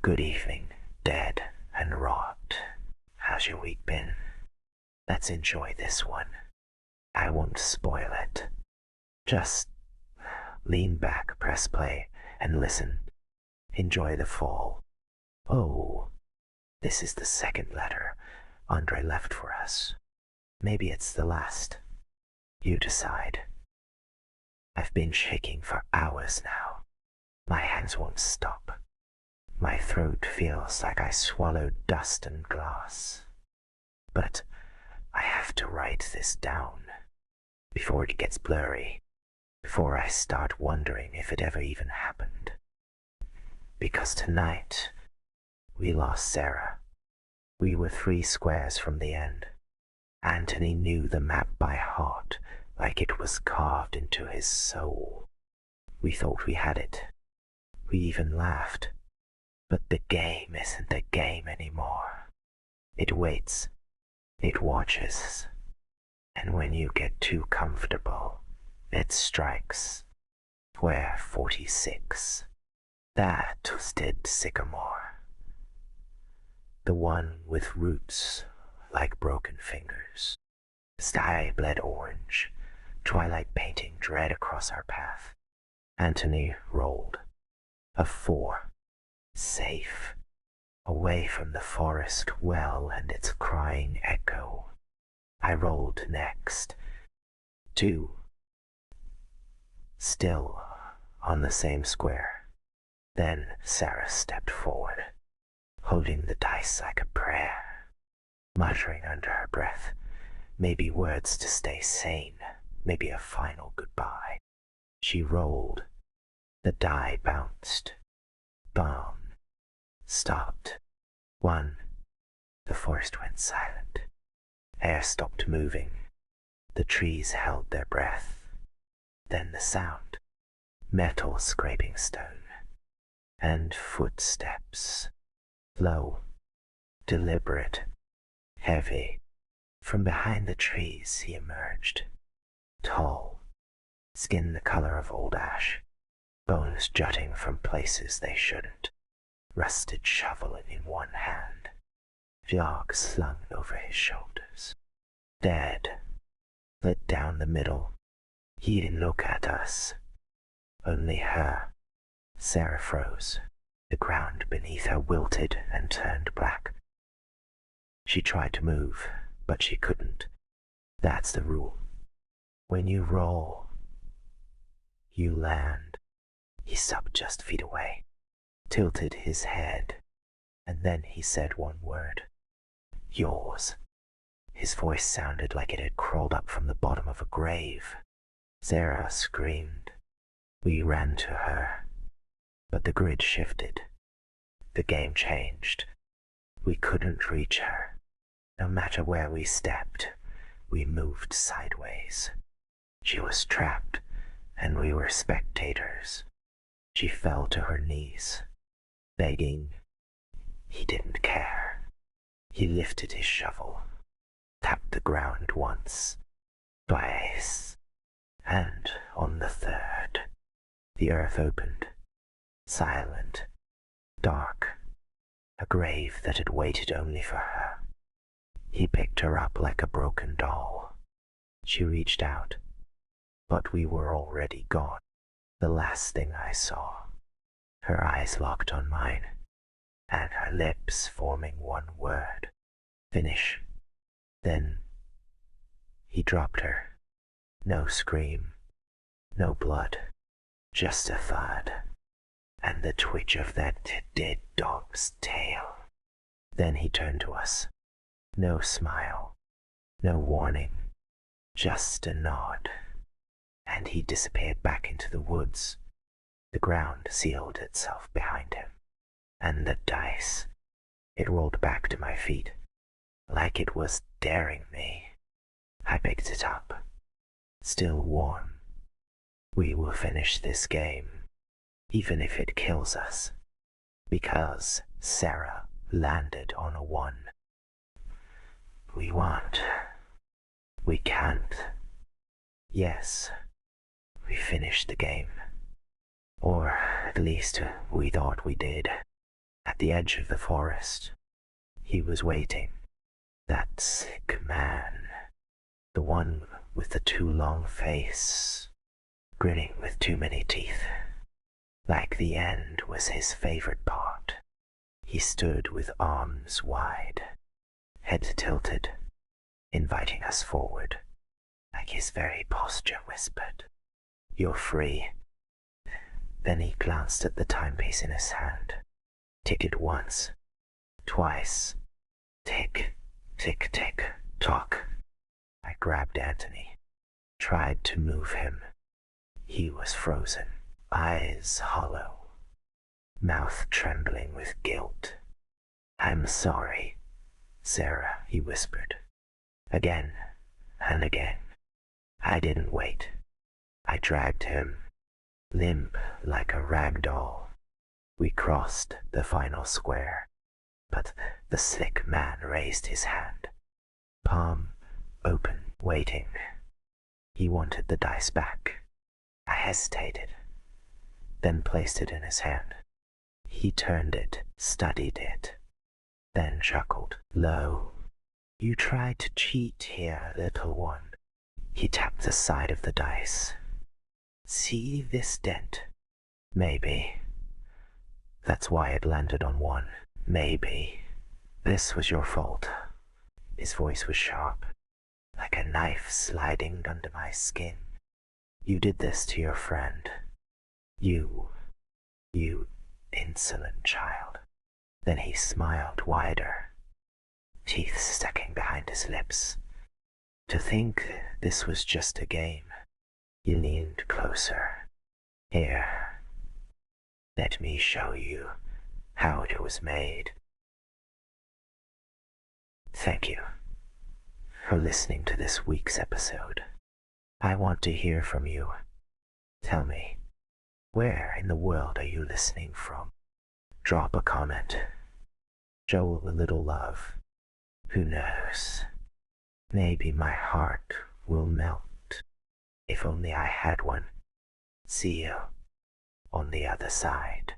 Good evening, Dead and Rot. How's your week been? Let's enjoy this one. I won't spoil it. Just lean back, press play, and listen. Enjoy the fall. Oh, this is the second letter Andrei left for us. Maybe it's the last. You decide. I've been shaking for hours now. My hands won't stop. My throat feels like I swallowed dust and glass. But I have to write this down before it gets blurry, before I start wondering if it ever even happened. Because tonight, we lost Sarah. We were 3 squares from the end. Anthony knew the map by heart, like it was carved into his soul. We thought we had it. We even laughed. But the game isn't the game anymore. It waits. It watches. And when you get too comfortable, it strikes. Where 46. That was Dead Sycamore. The one with roots like broken fingers. Sky bled orange, twilight painting dread across our path. Anthony rolled. A 4. Safe. Away from the forest well and its crying echo. I rolled next. 2. Still on the same square. Then Sarah stepped forward, holding the dice like a prayer, muttering under her breath, maybe words to stay sane, maybe a final goodbye. She rolled. The die bounced. Boom. Stopped. 1. The forest went silent. Air stopped moving. The trees held their breath. Then the sound. Metal scraping stone. And footsteps. Low. Deliberate. Heavy. From behind the trees he emerged. Tall. Skin the color of old ash. Bones jutting from places they shouldn't. Rusted shovel in one hand. Jog slung over his shoulders. Dead. Lit down the middle. He didn't look at us. Only her. Sarah froze. The ground beneath her wilted and turned black. She tried to move, but she couldn't. That's the rule. When you roll, you land. He stopped just feet away, tilted his head, and then he said one word. Yours. His voice sounded like it had crawled up from the bottom of a grave. Sarah screamed. We ran to her, but the grid shifted. The game changed. We couldn't reach her. No matter where we stepped, we moved sideways. She was trapped, and we were spectators. She fell to her knees, begging. He didn't care. He lifted his shovel, tapped the ground once, twice, and on the 3rd, the earth opened, silent, dark, a grave that had waited only for her. He picked her up like a broken doll. She reached out, but we were already gone. The last thing I saw, her eyes locked on mine, and her lips forming one word. Finish. Then he dropped her. No scream, no blood, just a thud, and the twitch of that dead dog's tail. Then he turned to us. No smile, no warning, just a nod. And he disappeared back into the woods. The ground sealed itself behind him. And the dice, it rolled back to my feet, like it was daring me. I picked it up, still warm. We will finish this game, even if it kills us, because Sarah landed on a 1. We want. We can't. Yes. We finished the game. Or at least we thought we did. At At the edge of the forest, he was waiting. That sick man, the one with the too long face, grinning with too many teeth. Like the end was his favorite part. He stood with arms wide, head tilted, inviting us forward. Like his very posture whispered, "You're free." Then he glanced at the timepiece in his hand. Ticked once, twice. Tick, tick, tick, tock. I grabbed Anthony, tried to move him. He was frozen, eyes hollow, mouth trembling with guilt. "I'm sorry, Sarah," he whispered. Again and again. I didn't wait. I dragged him, limp like a rag doll. We crossed the final square, but the sick man raised his hand, palm open, waiting. He wanted the dice back. I hesitated, then placed it in his hand. He turned it, studied it, then chuckled low. "You tried to cheat here, little one." He tapped the side of the dice. "See this dent? Maybe. That's why it landed on one. Maybe. This was your fault." His voice was sharp, like a knife sliding under my skin. "You did this to your friend. You insolent child." Then he smiled wider, teeth sticking behind his lips. "To think this was just a game." He leaned closer. "Here, let me show you how it was made." Thank you for listening to this week's episode. I want to hear from you. Tell me, where in the world are you listening from? Drop a comment. Show a little love. Who knows? Maybe my heart will melt. If only I had one. See you on the other side.